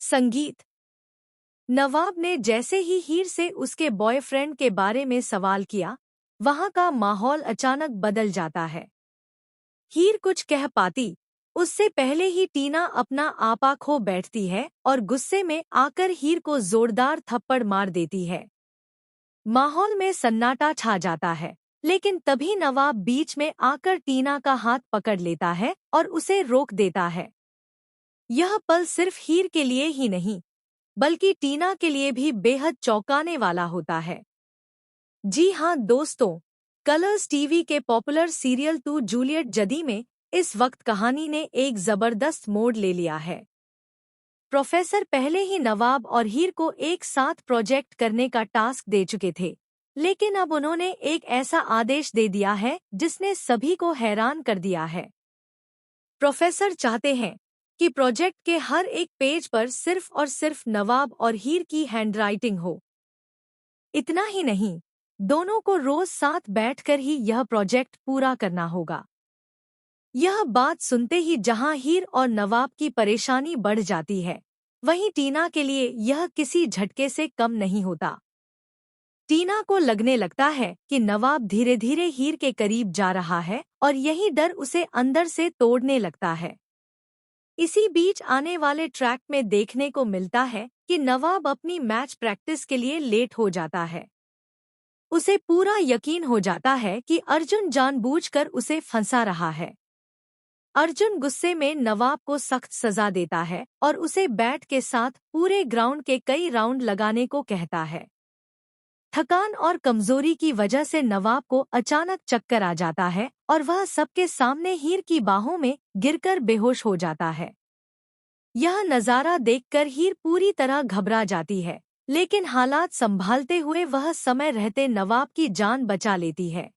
संगीत। नवाब ने जैसे ही हीर से उसके बॉयफ्रेंड के बारे में सवाल किया, वहां का माहौल अचानक बदल जाता है। हीर कुछ कह पाती उससे पहले ही टीना अपना आपा खो बैठती है और गुस्से में आकर हीर को जोरदार थप्पड़ मार देती है। माहौल में सन्नाटा छा जाता है, लेकिन तभी नवाब बीच में आकर टीना का हाथ पकड़ लेता है और उसे रोक देता है। यह पल सिर्फ हीर के लिए ही नहीं, बल्कि टीना के लिए भी बेहद चौंकाने वाला होता है। जी हाँ दोस्तों, कलर्स टीवी के पॉपुलर सीरियल तू जूलियट जदी में इस वक्त कहानी ने एक जबरदस्त मोड़ ले लिया है। प्रोफेसर पहले ही नवाब और हीर को एक साथ प्रोजेक्ट करने का टास्क दे चुके थे, लेकिन अब उन्होंने एक ऐसा आदेश दे दिया है जिसने सभी को हैरान कर दिया है। प्रोफेसर चाहते हैं कि प्रोजेक्ट के हर एक पेज पर सिर्फ और सिर्फ नवाब और हीर की हैंडराइटिंग हो। इतना ही नहीं, दोनों को रोज साथ बैठकर ही यह प्रोजेक्ट पूरा करना होगा। यह बात सुनते ही जहां हीर और नवाब की परेशानी बढ़ जाती है, वहीं टीना के लिए यह किसी झटके से कम नहीं होता। टीना को लगने लगता है कि नवाब धीरे धीरे हीर के करीब जा रहा है और यही डर उसे अंदर से तोड़ने लगता है। इसी बीच आने वाले ट्रैक में देखने को मिलता है कि नवाब अपनी मैच प्रैक्टिस के लिए लेट हो जाता है। उसे पूरा यकीन हो जाता है कि अर्जुन जानबूझकर उसे फंसा रहा है। अर्जुन गुस्से में नवाब को सख्त सजा देता है और उसे बैट के साथ पूरे ग्राउंड के कई राउंड लगाने को कहता है। थकान और कमजोरी की वजह से नवाब को अचानक चक्कर आ जाता है और वह सबके सामने हीर की बाहों में गिरकर बेहोश हो जाता है। यह नज़ारा देखकर हीर पूरी तरह घबरा जाती है, लेकिन हालात संभालते हुए वह समय रहते नवाब की जान बचा लेती है।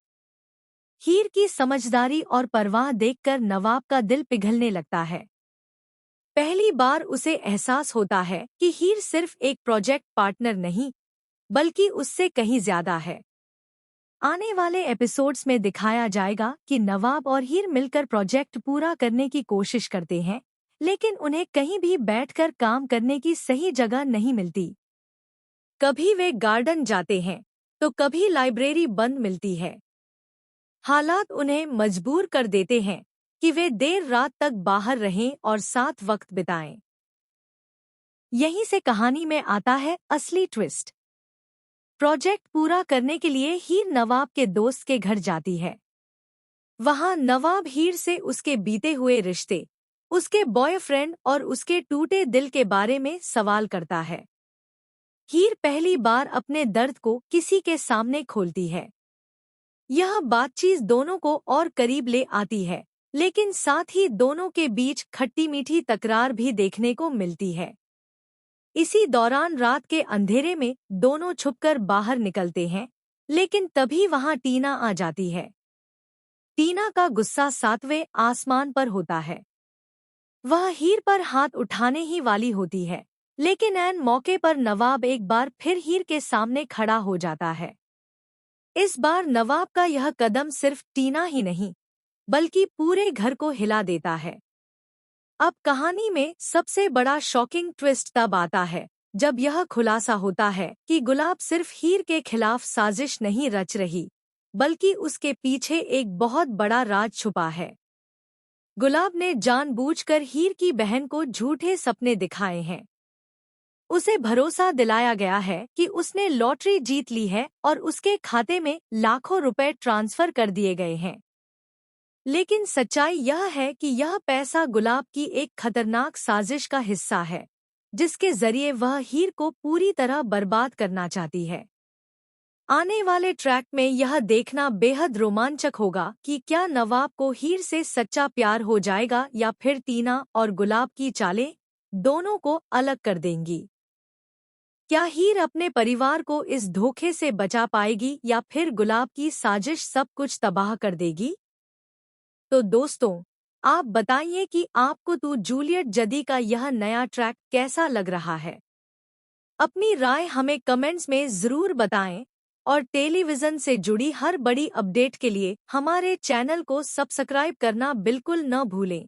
हीर की समझदारी और परवाह देखकर नवाब का दिल पिघलने लगता है। पहली बार उसे एहसास होता है कि हीर सिर्फ एक प्रोजेक्ट पार्टनर नहीं, बल्कि उससे कहीं ज्यादा है। आने वाले एपिसोड्स में दिखाया जाएगा कि नवाब और हीर मिलकर प्रोजेक्ट पूरा करने की कोशिश करते हैं, लेकिन उन्हें कहीं भी बैठकर काम करने की सही जगह नहीं मिलती। कभी वे गार्डन जाते हैं, तो कभी लाइब्रेरी बंद मिलती है। हालात उन्हें मजबूर कर देते हैं कि वे देर रात तक बाहर रहें और साथ वक्त बिताएं। यहीं से कहानी में आता है असली ट्विस्ट। प्रोजेक्ट पूरा करने के लिए हीर नवाब के दोस्त के घर जाती है। वहां नवाब हीर से उसके बीते हुए रिश्ते, उसके बॉयफ्रेंड और उसके टूटे दिल के बारे में सवाल करता है। हीर पहली बार अपने दर्द को किसी के सामने खोलती है। यह बातचीत दोनों को और करीब ले आती है, लेकिन साथ ही दोनों के बीच खट्टी मीठी तकरार भी देखने को मिलती है। इसी दौरान रात के अंधेरे में दोनों छुपकर बाहर निकलते हैं, लेकिन तभी वहां टीना आ जाती है। टीना का गुस्सा सातवें आसमान पर होता है। वह हीर पर हाथ उठाने ही वाली होती है, लेकिन ऐन मौके पर नवाब एक बार फिर हीर के सामने खड़ा हो जाता है। इस बार नवाब का यह कदम सिर्फ टीना ही नहीं, बल्कि पूरे घर को हिला देता है। अब कहानी में सबसे बड़ा शॉकिंग ट्विस्ट तब आता है जब यह खुलासा होता है कि गुलाब सिर्फ हीर के खिलाफ साजिश नहीं रच रही, बल्कि उसके पीछे एक बहुत बड़ा राज छुपा है। गुलाब ने जानबूझकर हीर की बहन को झूठे सपने दिखाए हैं। उसे भरोसा दिलाया गया है कि उसने लॉटरी जीत ली है और उसके खाते में लाखों रुपए ट्रांसफर कर दिए गए हैं। लेकिन सच्चाई यह है कि यह पैसा गुलाब की एक खतरनाक साजिश का हिस्सा है, जिसके जरिए वह हीर को पूरी तरह बर्बाद करना चाहती है। आने वाले ट्रैक में यह देखना बेहद रोमांचक होगा कि क्या नवाब को हीर से सच्चा प्यार हो जाएगा या फिर टीना और गुलाब की चालें दोनों को अलग कर देंगी। क्या हीर अपने परिवार को इस धोखे से बचा पाएगी या फिर गुलाब की साजिश सब कुछ तबाह कर देगी? तो दोस्तों, आप बताइए कि आपको तू जूलियट जदी का यह नया ट्रैक कैसा लग रहा है। अपनी राय हमें कमेंट्स में ज़रूर बताएं और टेलीविज़न से जुड़ी हर बड़ी अपडेट के लिए हमारे चैनल को सब्सक्राइब करना बिल्कुल न भूलें।